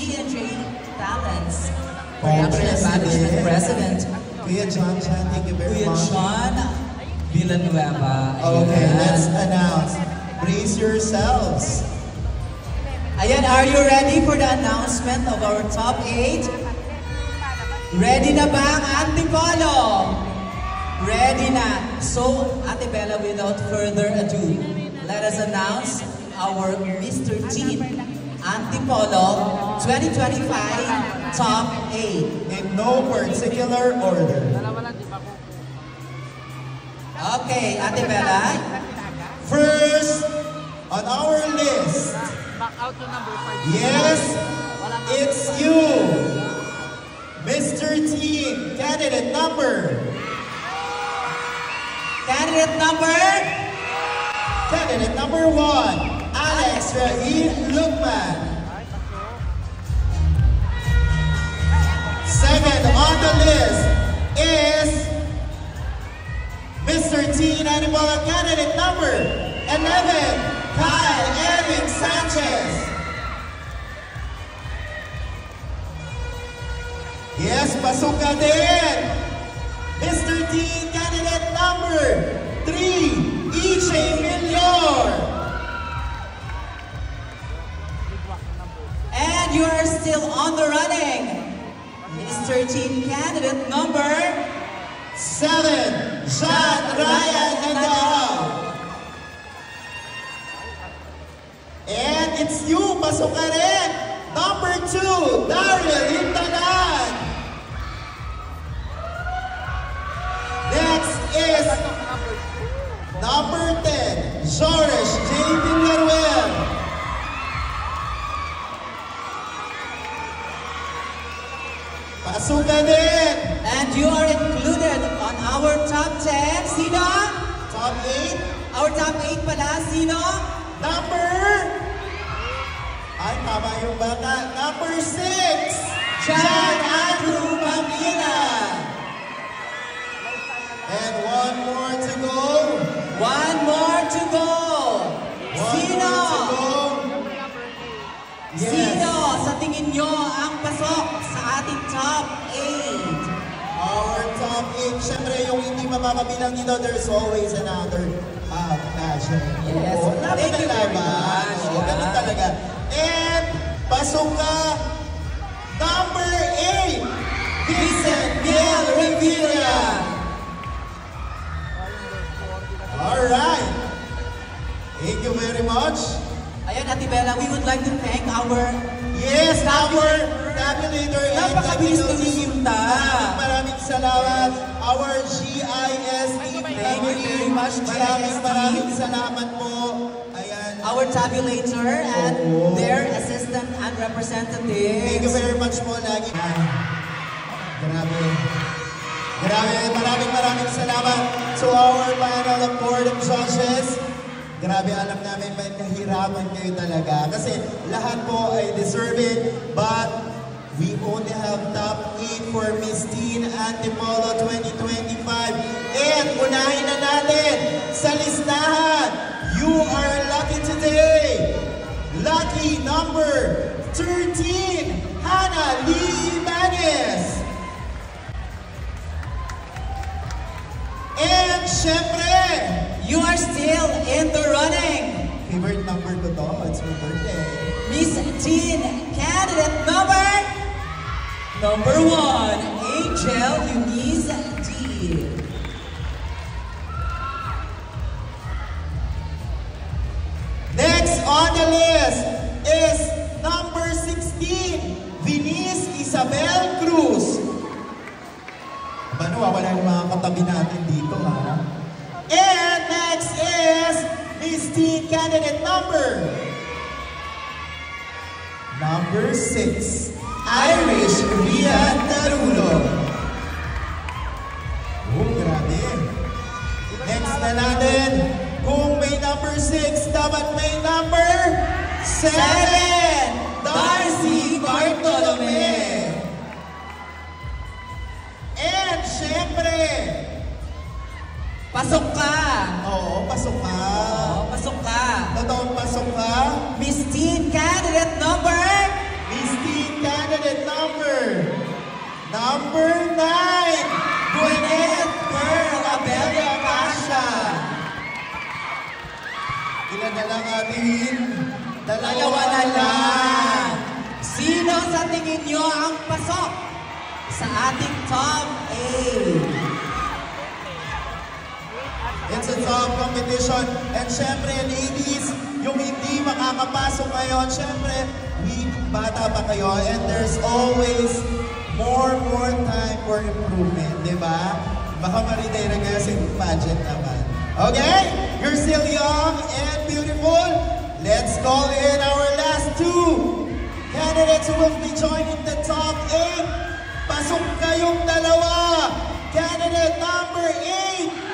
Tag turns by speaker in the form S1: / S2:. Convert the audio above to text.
S1: C&J Talents Production and Management President.
S2: Kuya John, thank you very
S1: Kuya
S2: much.
S1: John Villanueva.
S2: Okay,
S1: Ayan.
S2: let's announce. Brace yourselves.
S1: Ayan, are you ready for the announcement of our top 8? Ready na ba ang Antipolo? Ready na. So, Ate Bella, without further ado, let us announce our Mr. Teen Antipolo 2025 Top 8.
S2: In no particular order.
S1: Okay, Ate Bella.
S2: First, on our list.
S3: Back out to number 5.
S2: Yes, it's you. Mr. Teen, candidate number.
S1: Candidate number?
S2: Candidate number 1, Alex Rahim Lukman. Second on the list is Mr. Teen Antipolo candidate number 11, Kyle Eric Sanchez. Yes, pasok ka din. Mr. Teen candidate number 3, EJ Millor.
S1: And you are still on the running. Mr. Teen candidate number
S2: 7, John Ryan Hendao. And it's you, pasok ka rin. Number 2, Daryl Hintalan. Next is number 10, Joresh J. Villaruel. Pasok ka din.
S1: And you are included on our top 10. Sino?
S2: Top 8,
S1: Our top 8 pala. Sino?
S2: number... Ay, tama yung bata. Number 6, John Andrew Pangina. And one more to go.
S1: One more to go. Sino?
S2: Yes.
S1: Sino sa tingin nyo ang pasok sa ating top 8?
S2: Our top 8. Siyempre, yung hindi mapapabilang dito, there's always another passion.
S1: Yes.
S2: Oo,
S1: Thank you very much.
S2: Oo, ganun talaga. And, pasok ka, number 8, Vincent Biel Revilla. Alright. Thank you very much.
S1: Ayan, Ate Bella, we would like to thank our...
S2: Yes, our tabulator and
S1: Napakabilis ng
S2: WLC.
S1: resulta.
S2: Maraming salamat. Our GIS team.
S1: Thank you very much, GIS
S2: Maraming
S1: team.
S2: salamat po. Ayan.
S1: Our tabulator and their assistant and representatives.
S2: Thank you very much po lagi. Grabe. Grabe. Maraming salamat to our panel of board of judges. Grabe, alam namin may nahirapan kayo talaga. Kasi lahat po ay deserving. But we only have top 8 for Miss Teen Antipolo 2025. And unahin na natin sa listahan. You are lucky today. Lucky number 13, Hannah Lee Ibanez. And syempre,
S1: You are still in the running.
S2: favorite number ko to, it's my birthday.
S1: Miss Teen candidate number 1, Angel Eunice D.
S2: Next on the list is number 16, Venice Isabel Cruz. Aba, nawawala yung mga katabi natin dito, ha? And next is Miss Teen candidate number 6, Irish Rian Tarulo. Oh, grabe. Next na natin, kung may number 6, dapat may number 7, Darcy Bartolome. And syempre,
S1: Pasok ka!
S2: oo, pasok ka.
S1: Oo, pasok ka!
S2: Totoong pasok ka.
S1: Miss Teen candidate number
S2: Miss Teen lang atin.
S1: Dalawa na lang. Sino sa tingin nyo ang pasok sa ating top 8?
S2: It's a tough competition. And syempre, ladies, yung hindi makakapasok ngayon, syempre, bata pa kayo. And there's always more time for improvement, di ba? Baka ma-redirect kayo sa pageant naman. Okay? You're still young and beautiful. Let's call in our last 2 candidates who will be joining the top 8. Pasok kayong dalawa. Candidate number 8.